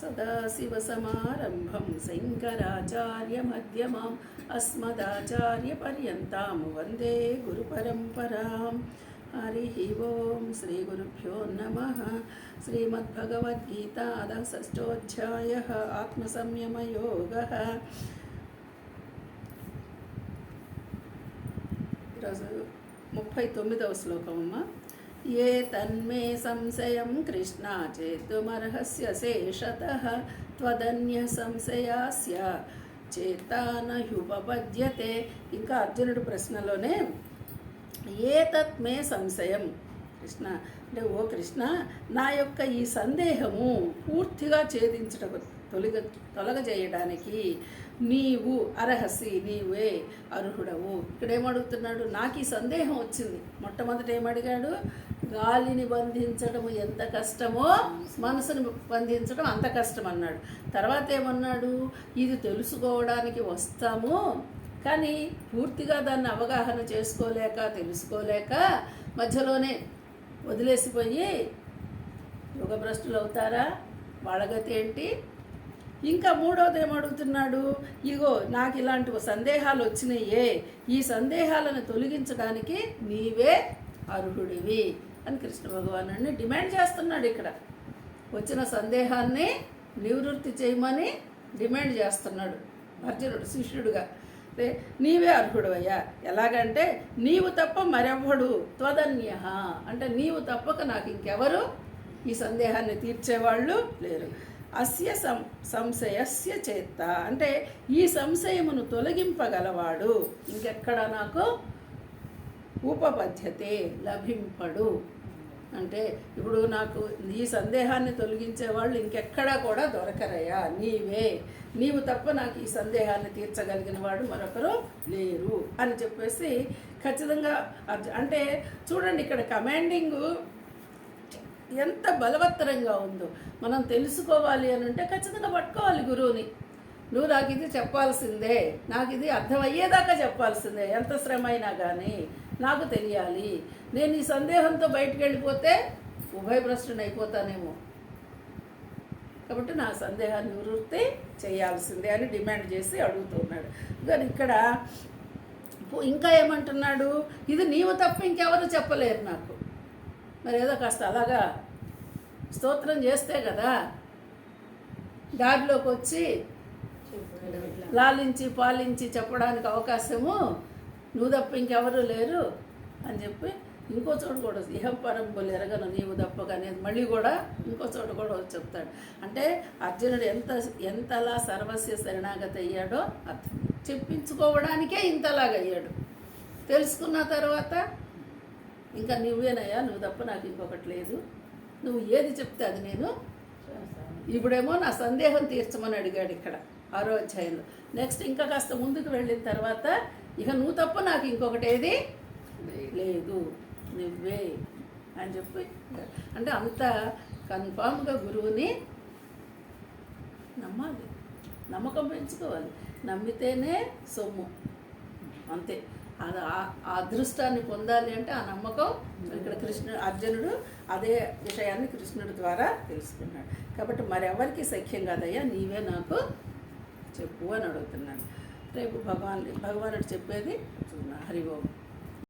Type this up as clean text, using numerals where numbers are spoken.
सदाशिवसमारम्भं शङ्कराचार्यमध्यमाम् अस्मदाचार्यपर्यन्तां वन्दे गुरुपरम्परां। हरिः ओं श्रीगुरुभ्यो नमः। श्रीमद्भगवद्गीता षष्ठोऽध्यायः आत्मसंयमयोगः। ఈరోజు 39వ శ్లోకమమ్మ. ये तन्मे संशयं कृष्ण चेतुमर्हस्य शेषतः त्वदन्य संशयास्य చేతానహ్యుపపద్యతే. ఇంకా అర్జునుడు ప్రశ్నలోనే ఏ తత్మే సంశయం కృష్ణ అంటే, ఓ కృష్ణ, నా యొక్క ఈ సందేహము పూర్తిగా తొలగజేయడానికి నీవు అర్హసి, నీవే అర్హుడవు. ఇక్కడేమడుగుతున్నాడు? నాకు ఈ సందేహం వచ్చింది. మొట్టమొదట ఏమడిగాడు? గాలిని బంధించడం ఎంత కష్టమో మనసుని బంధించడం అంత కష్టం అన్నాడు. తర్వాత ఏమన్నాడు? ఇది తెలుసుకోవడానికి వస్తాము, కానీ పూర్తిగా దాన్ని అవగాహన తెలుసుకోలేక మధ్యలోనే వదిలేసిపోయి యుగభ్రష్టులు అవుతారా? వాళ్ళ గతి ఏంటి? ఇంకా మూడవది ఏమడుగుతున్నాడు? ఇగో నాకు ఇలాంటి సందేహాలు వచ్చినాయే, ఈ సందేహాలను తొలగించడానికి నీవే అర్హుడివి అని కృష్ణ భగవానుడిని డిమాండ్ చేస్తున్నాడు. ఇక్కడ వచ్చిన సందేహాన్ని నివృత్తి చేయమని డిమాండ్ చేస్తున్నాడు అర్జునుడు శిష్యుడుగా. నీవే అర్హుడు అయ్యా. ఎలాగంటే, నీవు తప్ప మరెవ్వడు, త్వదన్య అంటే నీవు తప్పక నాకు ఇంకెవరు ఈ సందేహాన్ని తీర్చేవాళ్ళు లేరు. అస్య సంశయస్య చేత అంటే ఈ సంశయమును తొలగింపగలవాడు ఇంకెక్కడ నాకు ఉపపద్యతే లభింపడు. అంటే ఇప్పుడు నాకు ఈ సందేహాన్ని తొలగించేవాళ్ళు ఇంకెక్కడా కూడా దొరకరయ్యా, నీవు తప్ప నాకు ఈ సందేహాన్ని తీర్చగలిగిన వాడు మరొకరు లేరు అని చెప్పేసి ఖచ్చితంగా అంటే చూడండి, ఇక్కడ కమాండింగ్ ఎంత బలవత్తరంగా ఉందో. మనం తెలుసుకోవాలి అని అంటే ఖచ్చితంగా పట్టుకోవాలి గురువుని. నువ్వు నాకు ఇది చెప్పాల్సిందే, నాకు ఇది అర్థమయ్యేదాకా చెప్పాల్సిందే, ఎంత శ్రమ అయినా కానీ నాకు తెలియాలి. నేను ఈ సందేహంతో బయటకు వెళ్ళిపోతే ఉభయభ్రష్టుని అయిపోతానేమో, కాబట్టి నా సందేహాన్ని నివృత్తి చేయాల్సిందే అని డిమాండ్ చేసి అడుగుతున్నాడు. కానీ ఇక్కడ ఇంకా ఏమంటున్నాడు? ఇది నీవు తప్ప ఇంకెవరు చెప్పలేరు నాకు. మరి ఏదో కాస్త అలాగా స్తోత్రం చేస్తే కదా దారిలోకి వచ్చి లాలించి పాలించి చెప్పడానికి అవకాశము. నువ్వు తప్ప ఇంకెవరు లేరు అని చెప్పి ఇంకో చోట కూడా ఇహం పరంబులు ఎరగను నీవు తప్పగా అనేది మళ్ళీ కూడా ఇంకో చోట కూడా చెప్తాడు. అంటే అర్జునుడు ఎంతలా సర్వస్య శరణాగతి అయ్యాడో అర్థం. చెప్పించుకోవడానికే ఇంతలాగా అయ్యాడు. తెలుసుకున్న తర్వాత ఇంకా నువ్వేనయ్యా, నువ్వు తప్ప నాకు ఇంకొకటి లేదు, నువ్వు ఏది చెప్తే అది నేను. ఇప్పుడేమో నా సందేహం తీర్చమని అడిగాడు ఇక్కడ 6వ అధ్యాయంలో. నెక్స్ట్ ఇంకా కాస్త ముందుకు వెళ్ళిన తర్వాత ఇక నువ్వు తప్ప నాకు ఇంకొకటి ఏది లేదు, నువ్వే అని చెప్పి అంటే అంత కన్ఫామ్గా గురువుని నమ్మాలి, నమ్మకం పెంచుకోవాలి. నమ్మితేనే సొమ్ము, అంతే. అది ఆ అదృష్టాన్ని పొందాలి అంటే ఆ నమ్మకం. ఇక్కడ అర్జునుడు అదే విషయాన్ని కృష్ణుడి ద్వారా తెలుసుకున్నాడు. కాబట్టి మరెవరికి సఖ్యం కాదయ్యా, నీవే నాకు చెప్పు అని అడుగుతున్నాడు. రేపు భగవానుడు చెప్పేది చూడ. హరి ఓం.